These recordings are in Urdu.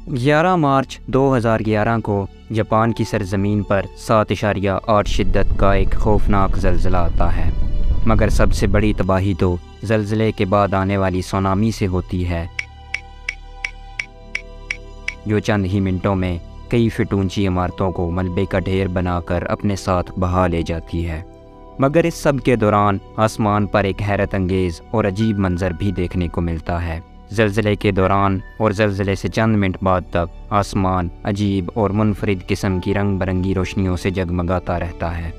11 مارچ 2011 کو جاپان کی سرزمین پر 7.8 شدت کا ایک خوفناک زلزلہ آتا ہے، مگر سب سے بڑی تباہی تو زلزلے کے بعد آنے والی سونامی سے ہوتی ہے، جو چند ہی منٹوں میں کئی فٹ اونچی عمارتوں کو ملبے کا ڈھیر بنا کر اپنے ساتھ بہا لے جاتی ہے۔ مگر اس سب کے دوران آسمان پر ایک حیرت انگیز اور عجیب منظر بھی دیکھنے کو ملتا ہے۔ زلزلے کے دوران اور زلزلے سے چند منٹ بعد تک آسمان عجیب اور منفرد قسم کی رنگ برنگی روشنیوں سے جگمگاتا رہتا ہے۔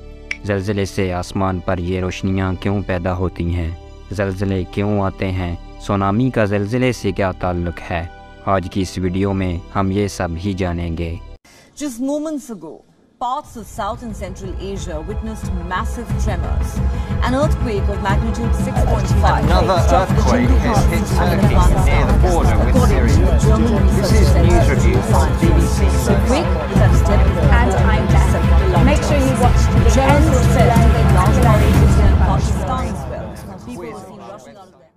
زلزلے سے آسمان پر یہ روشنیاں کیوں پیدا ہوتی ہیں؟ زلزلے کیوں آتے ہیں؟ سونامی کا زلزلے سے کیا تعلق ہے؟ آج کی اس ویڈیو میں ہم یہ سب ہی جانیں گے۔ Just moments ago, parts of South and Central Asia witnessed massive tremors. An earthquake of magnitude 6.5. Another earthquake has hit Turkey near the border with Syria. This is News Review from BBC. The quake is at its depth and I'm back. Make sure you watch the Tremors end were to felt learn in large the parts of language India and and Pakistan as well. People were seen rushing out of there.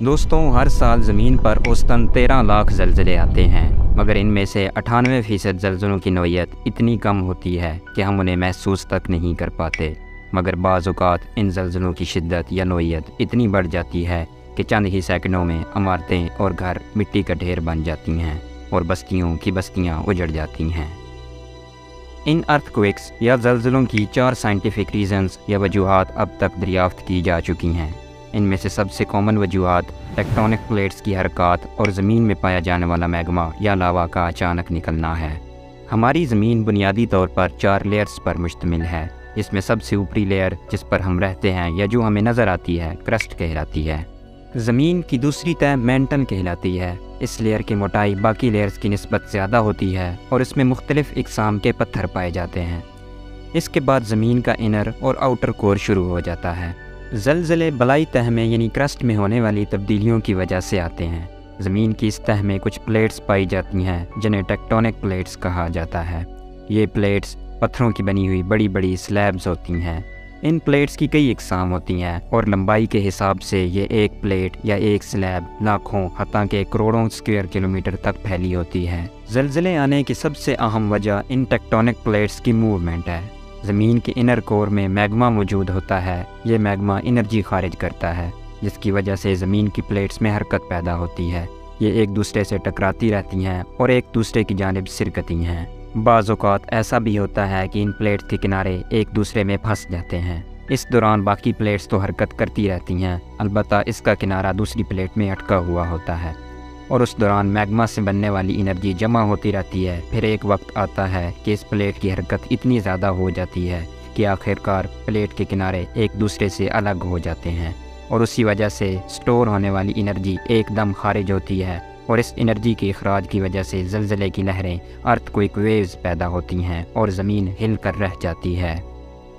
دوستوں، ہر سال زمین پر اوسطاً 13 لاکھ زلزلے آتے ہیں، مگر ان میں سے 98% زلزلوں کی نوعیت اتنی کم ہوتی ہے کہ ہم انہیں محسوس تک نہیں کر پاتے۔ مگر بعض اوقات ان زلزلوں کی شدت یا نوعیت اتنی بڑھ جاتی ہے کہ چند ہی سیکنڈوں میں عمارتیں اور گھر مٹی کا ڈھیر بن جاتی ہیں اور بستیوں کی بستیاں اجڑ جاتی ہیں۔ ان ارتھ یا زلزلوں کی 4 سائنٹیفک ریزنز یا وجوہات اب تک دریافت کی جا چکی ہیں۔ ان میں سے سب سے کامن وجوہات ٹیکٹونک پلیٹس کی حرکات اور زمین میں پایا جانے والا میگما یا لاوا کا اچانک نکلنا ہے۔ ہماری زمین بنیادی طور پر 4 لیئرز پر مشتمل ہے، جس میں سب سے اوپری لیئر جس پر ہم رہتے ہیں یا جو ہمیں نظر آتی ہے کرسٹ کہلاتی ہے۔ زمین کی دوسری تہہ مینٹل کہلاتی ہے۔ اس لیئر کی موٹائی باقی لیئرز کی نسبت زیادہ ہوتی ہے اور اس میں مختلف اقسام کے پتھر پائے جاتے ہیں۔ اس کے بعد زمین کا انر اور آؤٹر کور شروع ہو جاتا ہے۔ زلزلے بلائی تہہ میں یعنی کرسٹ میں ہونے والی تبدیلیوں کی وجہ سے آتے ہیں۔ زمین کی اس تہہ میں کچھ پلیٹس پائی جاتی ہیں جنہیں ٹیکٹونک پلیٹس کہا جاتا ہے۔ یہ پلیٹس پتھروں کی بنی ہوئی بڑی بڑی سلیبز ہوتی ہیں۔ ان پلیٹس کی کئی اقسام ہوتی ہیں اور لمبائی کے حساب سے یہ ایک پلیٹ یا ایک سلیب لاکھوں حتیٰ کہ کروڑوں اسکوائر کلومیٹر تک پھیلی ہوتی ہے۔ زلزلے آنے کی سب سے اہم وجہ ان ٹیکٹونک پلیٹس کی موومنٹ ہے۔ زمین کے انر کور میں میگما موجود ہوتا ہے۔ یہ میگما انرجی خارج کرتا ہے، جس کی وجہ سے زمین کی پلیٹس میں حرکت پیدا ہوتی ہے۔ یہ ایک دوسرے سے ٹکراتی رہتی ہیں اور ایک دوسرے کی جانب سرکتی ہیں۔ بعض اوقات ایسا بھی ہوتا ہے کہ ان پلیٹس کے کنارے ایک دوسرے میں پھنس جاتے ہیں۔ اس دوران باقی پلیٹس تو حرکت کرتی رہتی ہیں، البتہ اس کا کنارہ دوسری پلیٹ میں اٹکا ہوا ہوتا ہے، اور اس دوران میگما سے بننے والی انرجی جمع ہوتی رہتی ہے۔ پھر ایک وقت آتا ہے کہ اس پلیٹ کی حرکت اتنی زیادہ ہو جاتی ہے کہ آخرکار پلیٹ کے کنارے ایک دوسرے سے الگ ہو جاتے ہیں، اور اسی وجہ سے سٹور ہونے والی انرجی ایک دم خارج ہوتی ہے، اور اس انرجی کے اخراج کی وجہ سے زلزلے کی لہریں ارتھکوئک ویوز پیدا ہوتی ہیں اور زمین ہل کر رہ جاتی ہے۔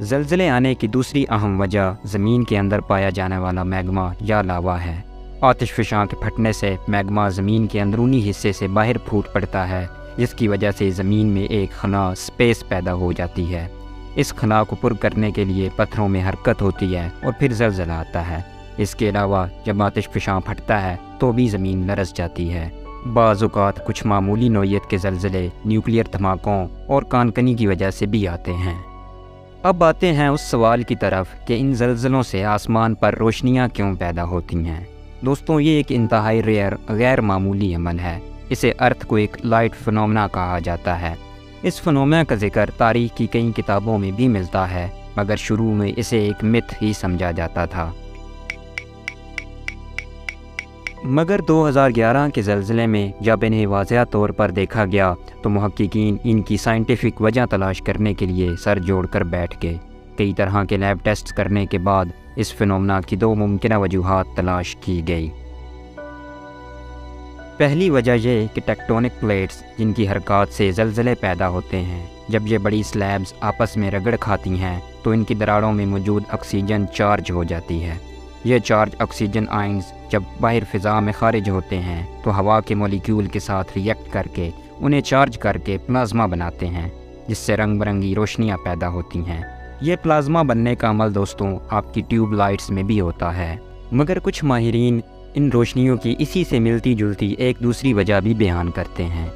زلزلے آنے کی دوسری اہم وجہ زمین کے اندر پایا جانے والا میگما یا لاوا ہے۔ آتش فشاں کے پھٹنے سے میگما زمین کے اندرونی حصے سے باہر پھوٹ پڑتا ہے، جس کی وجہ سے زمین میں ایک خلا سپیس پیدا ہو جاتی ہے۔ اس خلا کو پر کرنے کے لیے پتھروں میں حرکت ہوتی ہے اور پھر زلزلہ آتا ہے۔ اس کے علاوہ جب آتش فشاں پھٹتا ہے تو بھی زمین لرز جاتی ہے۔ بعض اوقات کچھ معمولی نوعیت کے زلزلے نیوکلیئر دھماکوں اور کان کنی کی وجہ سے بھی آتے ہیں۔ اب آتے ہیں اس سوال کی طرف کہ ان زلزلوں سے آسمان پر روشنیاں کیوں پیدا ہوتی ہیں۔ دوستوں، یہ ایک انتہائی ریئر غیر معمولی عمل ہے۔ اسے ارتھکوئک لائٹ فنومنا کہا جاتا ہے۔ اس فنومنا کا ذکر تاریخ کی کئی کتابوں میں بھی ملتا ہے، مگر شروع میں اسے ایک متھ ہی سمجھا جاتا تھا۔ مگر 2011 کے زلزلے میں جب انہیں واضح طور پر دیکھا گیا تو محققین ان کی سائنٹیفک وجہ تلاش کرنے کے لیے سر جوڑ کر بیٹھ گئے۔ کئی طرح کے لیب ٹیسٹ کرنے کے بعد اس فنومنا کی 2 ممکنہ وجوہات تلاش کی گئی۔ پہلی وجہ یہ کہ ٹیکٹونک پلیٹس جن کی حرکات سے زلزلے پیدا ہوتے ہیں، جب یہ بڑی سلیبز آپس میں رگڑ کھاتی ہیں تو ان کی دراڑوں میں موجود آکسیجن چارج ہو جاتی ہے۔ یہ چارج آکسیجن آئنز جب باہر فضا میں خارج ہوتے ہیں تو ہوا کے مولیکیول کے ساتھ ریئیکٹ کر کے انہیں چارج کر کے پلازما بناتے ہیں، جس سے رنگ برنگی روشنیاں پیدا ہوتی ہیں۔ یہ پلازما بننے کا عمل دوستوں آپ کی ٹیوب لائٹس میں بھی ہوتا ہے، مگر کچھ ماہرین ان روشنیوں کی اسی سے ملتی جلتی ایک دوسری وجہ بھی بیان کرتے ہیں۔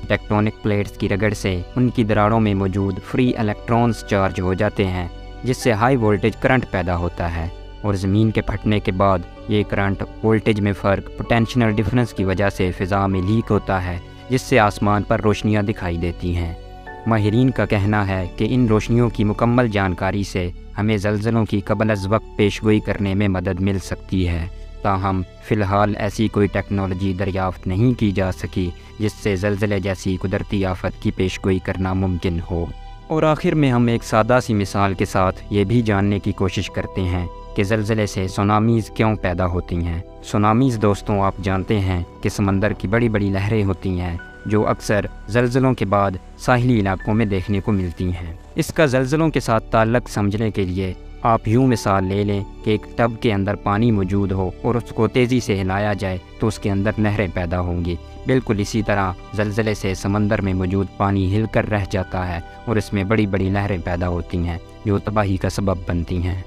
ٹیکٹونک پلیٹس کی رگڑ سے ان کی دراڑوں میں موجود فری الیکٹرونز چارج ہو جاتے ہیں، جس سے ہائی وولٹیج کرنٹ پیدا ہوتا ہے، اور زمین کے پھٹنے کے بعد یہ کرنٹ وولٹیج میں فرق پوٹینشیل ڈفرنس کی وجہ سے فضا میں لیک ہوتا ہے، جس سے آسمان پر روشنیاں دکھائی دیتی ہیں۔ ماہرین کا کہنا ہے کہ ان روشنیوں کی مکمل جانکاری سے ہمیں زلزلوں کی قبل از وقت پیشگوئی کرنے میں مدد مل سکتی ہے، تاہم فی الحال ایسی کوئی ٹیکنالوجی دریافت نہیں کی جا سکی جس سے زلزلے جیسی قدرتی آفت کی پیشگوئی کرنا ممکن ہو۔ اور آخر میں ہم ایک سادہ سی مثال کے ساتھ یہ بھی جاننے کی کوشش کرتے ہیں کہ زلزلے سے سونامیز کیوں پیدا ہوتی ہیں۔ سونامیز دوستوں، آپ جانتے ہیں کہ سمندر کی بڑی بڑی لہریں ہوتی ہیں جو اکثر زلزلوں کے بعد ساحلی علاقوں میں دیکھنے کو ملتی ہیں۔ اس کا زلزلوں کے ساتھ تعلق سمجھنے کے لیے آپ یوں مثال لے لیں کہ ایک ٹب کے اندر پانی موجود ہو اور اس کو تیزی سے ہلایا جائے تو اس کے اندر لہریں پیدا ہوں گی۔ بالکل اسی طرح زلزلے سے سمندر میں موجود پانی ہل کر رہ جاتا ہے اور اس میں بڑی بڑی لہریں پیدا ہوتی ہیں جو تباہی کا سبب بنتی ہیں۔